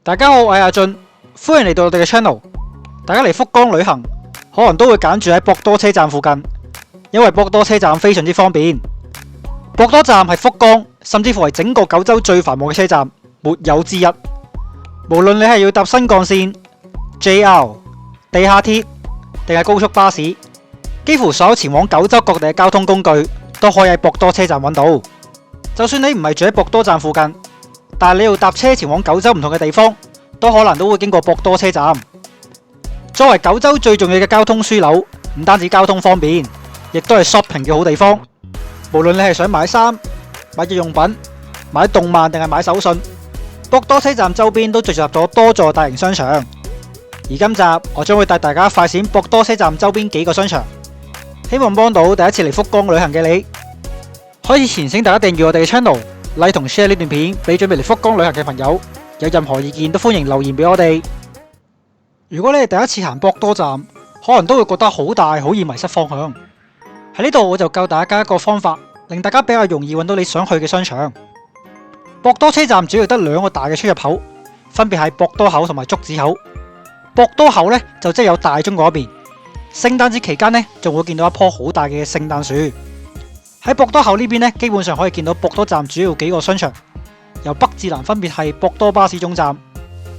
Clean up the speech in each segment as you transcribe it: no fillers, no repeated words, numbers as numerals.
大家好，我係阿俊，歡迎嚟到我哋嘅 channel。大家嚟福岡旅行，可能都會揀住喺博多車站附近，因為博多車站非常之方便。博多站係福岡，甚至乎係整個九州最繁忙嘅車站，沒有之一。無論你係要搭新幹線、JR、地下鐵定係高速巴士，幾乎所有前往九州各地嘅交通工具都可以喺博多車站揾到。就算你唔係住喺博多站附近，但係你要搭車前往九州唔同嘅地方，都可能都會經過博多車站。作為九州最重要嘅交通樞紐，唔單止交通方便，亦都係 shopping 嘅好地方。無論你係想買衫、買日用品、買動漫定係買手信，博多車站周邊都聚集咗多座大型商場。而今集我將會帶大家快閃博多車站周邊幾個商場，希望幫到第一次嚟福岡旅行嘅你。開始前請大家訂閱我哋嘅 channel。Like 同 share 呢段片俾準備嚟福岡旅行嘅朋友，有任何意見都歡迎留言俾我哋。如果你係第一次行博多站，可能都會覺得好大，好易迷失方向。喺呢度我就教大家一個方法，令大家比較容易揾到你想去嘅商場。博多車站主要得兩個大嘅出入口，分別係博多口同埋竹子口。博多口呢，就即係有大鐘嗰邊，聖誕節期間呢，仲會見到一棵好大嘅聖誕樹。喺博多口呢邊呢，基本上可以見到博多站主要幾個商場，由北至南分別係博多巴士總站、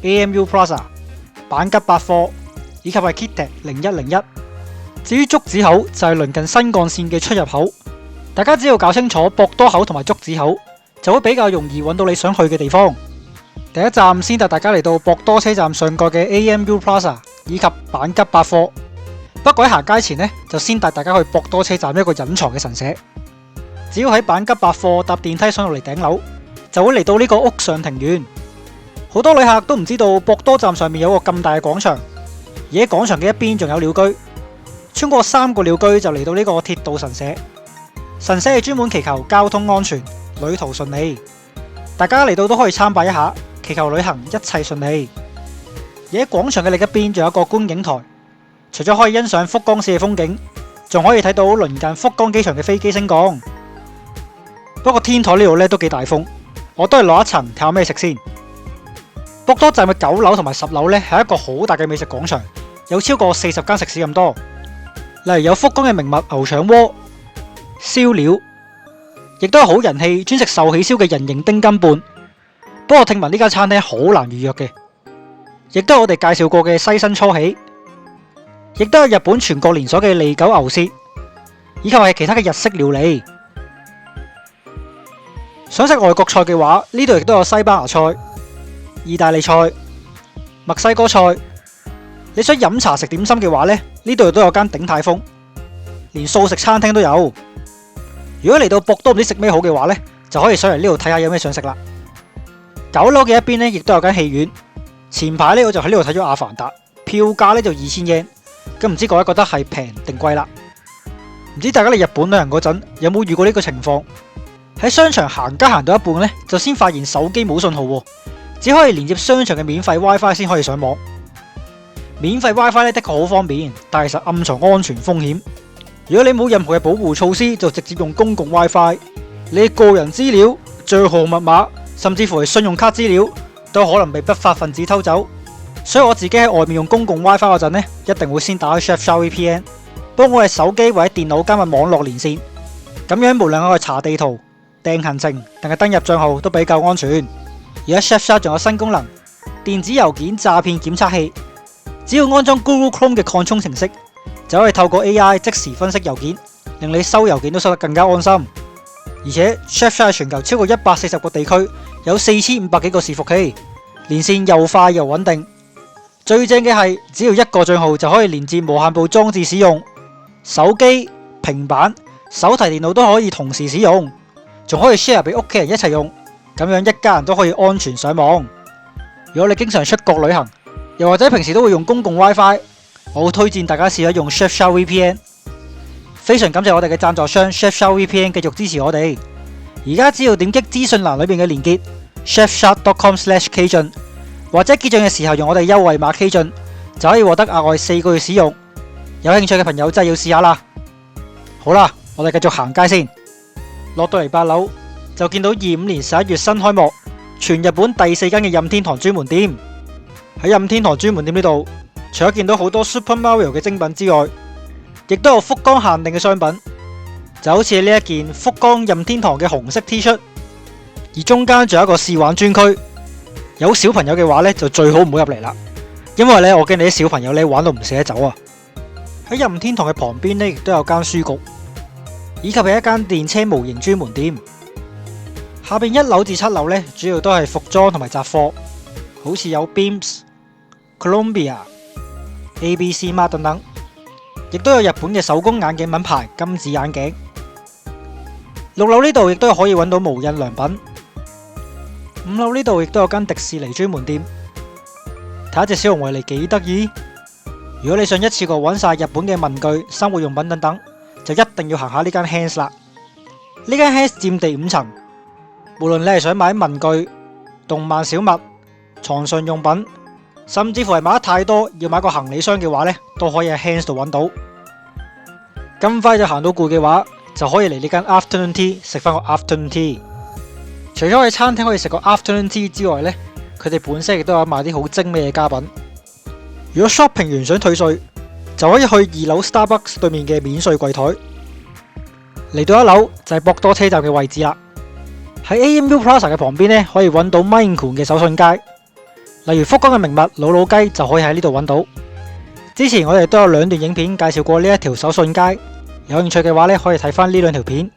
AMU Plaza、阪急百貨以及係 KITTE 0101。至於竹子口就係鄰近新幹線嘅出入口，大家只要搞清楚博多口同埋竹子口，就會比較容易揾到你想去嘅地方。第一站先帶大家嚟到博多車站上蓋嘅 AMU Plaza 以及阪急百貨。不過喺行街前呢，就先帶大家去博多車站一個隱藏嘅神社。只要喺阪急百貨搭電梯上到嚟頂樓，就會嚟到呢個屋上庭園。好多旅客都唔知道博多站上面有個咁大嘅廣場，而喺廣場嘅一邊仲有鳥居。穿過3個鳥居就嚟到呢個鐵道神社。神社係專門祈求交通安全、旅途順利。大家嚟到都可以參拜一下，祈求旅行一切順利。而喺廣場嘅另一邊仲有一個觀景台，除咗可以欣賞福岡市嘅風景，仲可以睇到鄰近福岡機場嘅飛機升降。不過天台呢度咧都幾大風，我都係落一層睇下咩食先。博多站嘅9樓同埋10樓咧係一個好大嘅美食廣場，有超過40間食肆咁多。例如有福岡嘅名物牛腸鍋、燒料，亦都係好人氣專食壽喜燒嘅人形丁金伴。不過聽聞呢間餐廳好難預約嘅。亦都係我哋介紹過嘅西新初喜，亦都係日本全國連鎖嘅利久牛舌，以及係其他嘅日式料理。想食外國菜嘅話，呢度亦都有西班牙菜、意大利菜、墨西哥菜。你想飲茶食點心嘅話呢度都有間鼎泰豐，連素食餐廳都有。如果嚟到博多唔知食咩好嘅話呢，就可以上嚟呢度睇下有咩想食啦。9樓嘅一邊呢，亦都有間戲院。前排呢，我就喺呢度睇咗《阿凡達》，票價呢就2000yen，咁唔知各位覺得係平定貴啦？唔知大家嚟日本旅行嗰陣有冇遇過呢個情況？喺商場行街行到一半呢，就先發現手機冇信號喎，只可以連接商場嘅免費 WiFi 先可以上網。免費 WiFi 呢的確好方便，但係實暗藏安全風險。如果你冇任何嘅保護措施，就直接用公共 WiFi，你個人資料、帳號密碼，甚至乎係信用卡資料，都可能被不法分子偷走。所以我自己喺外面用公共 WiFi 嗰陣呢，一定會先打開 Surfshark VPN， 幫我嘅手機或者電腦加密網絡連線。咁樣無論我係查地圖、訂行程定係登入賬號都比較安全。而家 Surfshark 仲有新功能，電子郵件詐騙檢測器，只要安裝 Google Chrome 嘅擴充程式，就可以透過 AI 即時分析郵件，令你收郵件都收得更加安心。而且 Surfshark 係全球超過140個地區，有4500幾個伺服器，連線又快又穩定。最正嘅係，只要一個賬號就可以連接無限部裝置使用，手機、平板、手提電腦都可以同時使用。仲可以 share 俾屋企人一齊用，咁樣一家人都可以安全上網。如果你經常出國旅行，又或者平時都會用公共 WiFi， 我會推薦大家試下用 Surfshark VPN。非常感謝我哋嘅贊助商 Surfshark VPN 繼續支持我哋。而家只要點擊資訊欄裏面嘅連結 surfshark.com/kjun， 或者結賬嘅時候用我哋優惠碼 kjun， 就可以獲得額外4個月使用。有興趣嘅朋友真係要試下啦。好啦，我哋繼續行街先。落到嚟8樓就見到25年11月新開幕，全日本第4間嘅任天堂專門店，喺任天堂專門店呢度，除咗見到好多 Super Mario 嘅精品之外，亦都有福岡限定嘅商品，就好似呢一件福岡任天堂嘅紅色 T 恤，而中間仲有一個試玩專區。有小朋友嘅話呢，就最好唔好入嚟啦，因為呢，我驚你啲小朋友呢玩到唔捨得走啊！喺任天堂嘅旁邊呢，亦都有間書局，以及係一間電車模型專門店。下邊1樓至7樓呢，主要都係服裝同埋雜貨，好似有 Beams、Columbia、ABC Mart 等等，亦都有日本嘅手工眼鏡品牌金子眼鏡。6樓呢度亦都可以揾到無印良品。5樓呢度亦都有間迪士尼專門店，睇下隻小熊維尼幾得意。如果你想一次過揾晒日本嘅文具、生活用品等等，就一定要行下呢間 Hands 啦。呢間 Hands 佔地5層，無論你係想買文具、動漫小物、床上用品，甚至乎係買得太多要買個行李箱嘅話呢，都可以喺 Hands 度揾到。咁快就行到攰嘅話，就可以嚟呢間 Afternoon Tea 食翻個 Afternoon Tea。除咗喺餐廳可以食個 Afternoon Tea 之外呢，佢哋本身亦都有賣啲好精美嘅家品。如果 shopping 完想退稅，就可以去2樓 Starbucks 對面嘅免稅櫃台。嚟到1樓就係博多車站嘅位置啦。喺 AMU Plaza 嘅旁邊呢，可以揾到 Minecraft 嘅手信街，例如福岡嘅名物老老雞就可以喺呢度揾到。之前我哋都有2段影片介紹過呢一條手信街，有興趣嘅話呢，可以睇翻呢2條片。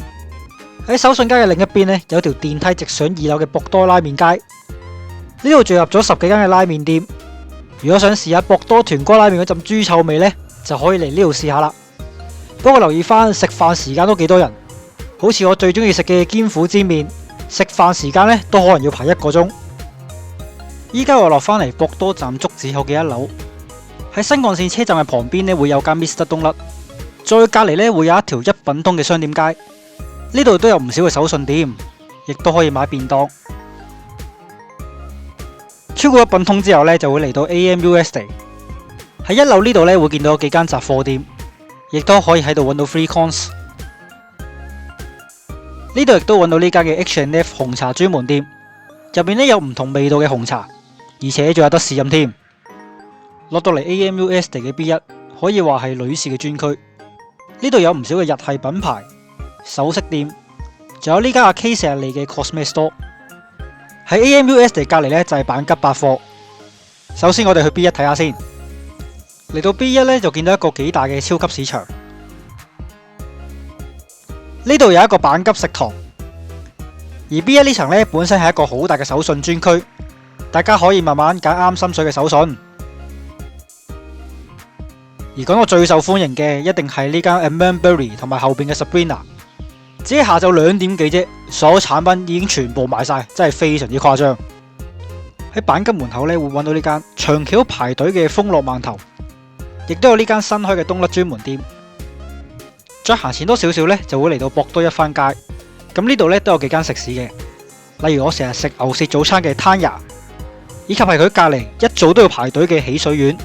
喺手信街嘅另一邊呢，有條電梯直上2樓嘅博多拉麵街，呢度聚合咗10幾間嘅拉麵店。如果想試下博多豚骨拉麵嗰陣豬臭味呢，就可以嚟呢度試下啦。不過留意翻食飯時間都幾多人，好似我最中意食嘅堅虎煎麵，食飯時間呢都可能要排1個鐘。依家我落翻嚟博多站竹子口嘅1樓，喺新幹線車站嘅旁邊呢會有間 Mr. 東甩，再隔籬呢會有一條一品通嘅商店街。呢度都有唔少嘅手信店，亦都可以買便當。超過一品通之後呢，就會嚟到 AMU Estate。喺1樓呢度呢，會見到有幾間雜貨店，亦都可以喺度揾到 Free Cons。呢度亦都揾到呢間嘅 H&F 紅茶專門店，入面呢有唔同味道嘅紅茶，而且仲有得試飲添。落到嚟 AMU Estate 嘅 B1，可以話係女士嘅專區。呢度有唔少嘅日系品牌、首飾店，仲有呢間阿 K 成日嚟嘅 Cosme Store。喺 AMU Estate 隔籬呢，就係阪急百貨。首先我哋去 B1 睇下先。嚟到 B1 呢，就見到一個幾大嘅超級市場。呢度有一個阪急食堂，而 B1 呢層呢，本身係一個好大嘅手信專區，大家可以慢慢揀啱心水嘅手信。而講到最受歡迎嘅，一定係呢間 Amberberry 同埋後邊嘅 Sabrina。只係下晝2點幾啫，所有產品已經全部賣晒，真係非常之誇張。喺阪急門口呢，會揾到呢間長期排隊嘅豐樂饅頭，亦都有呢間新開嘅東甩專門店。再行前多少少呢，就會嚟到博多一番街。咁呢度呢，都有幾間食肆嘅，例如我成日食牛舌早餐嘅 Tanya， 以及係佢隔籬一早都要排隊嘅喜水丸。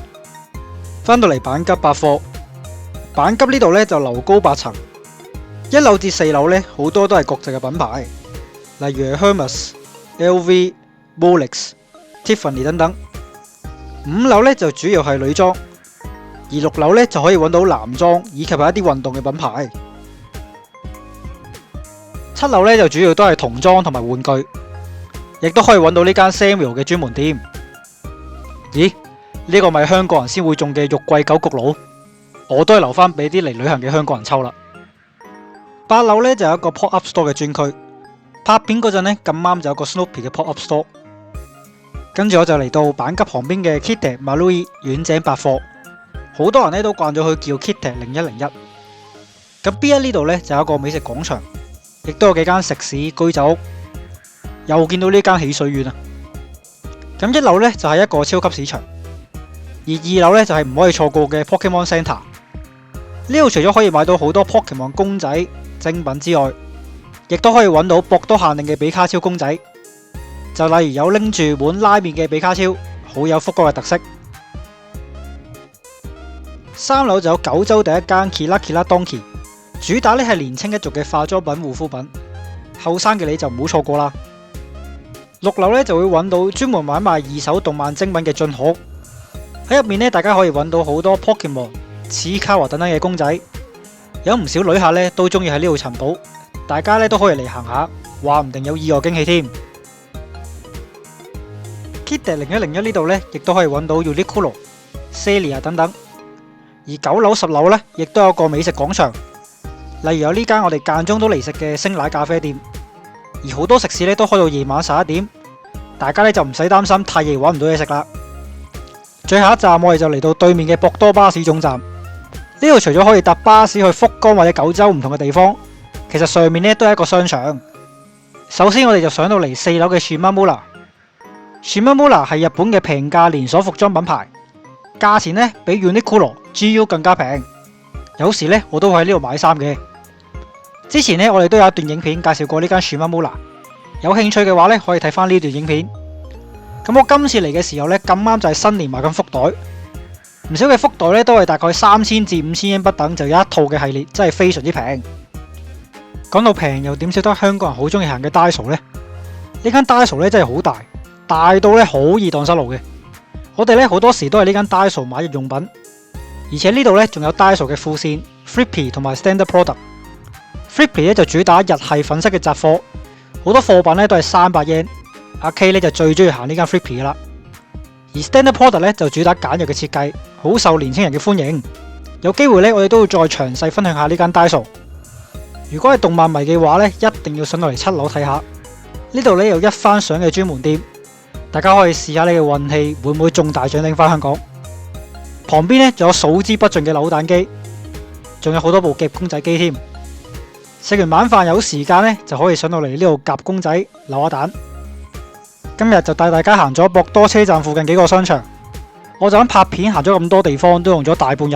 返到嚟阪急百貨，阪急呢度呢，就樓高8層。1樓至4樓呢，好多都係國際嘅品牌，例如 Hermes、LV、Rolex、Tiffany 等等。5樓呢，就主要係女裝，而6樓呢，就可以揾到男裝以及係一啲運動嘅品牌。7樓呢，就主要都係童裝同埋玩具，亦都可以揾到呢間 Samuel 嘅專門店。咦？呢個咪香港人先會中嘅玉桂九焗爐，我都係留翻俾啲嚟旅行嘅香港人抽啦。8樓呢，就有一個 pop up store 嘅專區，拍片嗰陣呢，咁啱就有個 Snoopy 嘅 pop up store。跟住我就嚟到阪急旁邊嘅 Kite Marui 丸井百貨，好多人呢都慣咗佢叫 Kite 0101。咁 B1 呢度呢，就有一個美食廣場，亦都有幾間食肆居酒屋，又見到呢間喜水丸啊。咁1樓呢，就係一個超級市場，而2樓呢，就係唔可以錯過嘅 Pokemon Center。呢度除咗可以買到好多 Pokemon 公仔精品之外，亦都可以揾到博多限定嘅比卡超公仔，就例如有拎住碗拉麵嘅比卡超，好有福岡嘅特色。3樓就有九州第一間 Kira Kira Donki， 主打呢係年青一族嘅化妝品護膚品，後生嘅你就唔好錯過啦。6樓咧就會揾到專門買賣二手動漫精品嘅進可，喺入面咧大家可以揾到好多 Pokemon、此卡華等等嘅公仔，有唔少旅客咧都中意喺呢度尋寶，大家咧都可以嚟行下，話唔定有意外驚喜添。Kidde 0101呢度咧亦都可以揾到 Uniqlo、Celia 等等，而9樓、10樓咧亦都有個美食廣場，例如有呢間我哋間中都嚟食嘅星奶咖啡店。而好多食肆咧都開到夜晚11點，大家咧就唔使擔心太夜揾唔到嘢食啦。最後一站我哋就嚟到對面嘅博多巴士總站，呢度除咗可以搭巴士去福岡或者九州唔同嘅地方，其實上面咧都係一個商場。首先我哋就上到嚟4樓嘅 Shimamura。Shimamura 係日本嘅平價連鎖服裝品牌，價錢咧比 Uniqlo、GU 更加平。有時咧我都會喺呢度買衫嘅。之前咧，我哋都有一段影片介紹過呢間 Shimamura， 有興趣嘅話咧，可以睇翻呢段影片。咁我今次嚟嘅時候咧，咁啱就係新年買緊福袋，唔少嘅福袋咧都係大概3000至5000英不等，就有一套嘅系列，真係非常之平。講到平，又點少得香港人好中意行嘅 Daiso 呢？呢間 Daiso 咧真係好大，大到咧好易蕩失路嘅。我哋咧好多時都係呢間 Daiso 買日用品，而且呢度咧仲有 Daiso 嘅副線 Flippy 同埋 Standard Product。Flippy 咧就主打日系粉色嘅雜貨，好多貨品咧都係300yen。阿 K 咧就最中意行呢間 Flippy 噶啦。而 Standard Product 咧就主打簡約嘅設計，好受年輕人嘅歡迎。有機會咧，我哋都會再詳細分享下呢間 Daiso。如果係動漫迷嘅話咧，一定要上到嚟7樓睇下。呢度咧有一番賞嘅專門店，大家可以試下你嘅運氣會唔會中大獎拎翻香港。旁邊咧仲有數之不盡嘅扭蛋機，仲有好多部夾公仔機添。食完晚飯有時間呢，就可以上到嚟呢度夾公仔扭下蛋。今日就帶大家行咗博多車站附近幾個商場，我就咁拍片行咗咁多地方，都用咗大半日。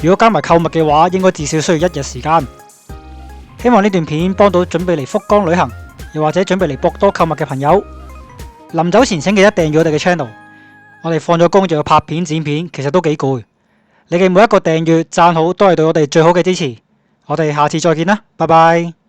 如果加埋購物嘅話，應該至少需要1日時間。希望呢段片幫到準備嚟福岡旅行，又或者準備嚟博多購物嘅朋友。臨走前請記得訂閱我哋嘅 channel。我哋放咗工就要拍片剪片，其實都幾攰。你嘅每一個訂閱、讚好都係對我哋最好嘅支持。我哋下次再見啦，拜拜。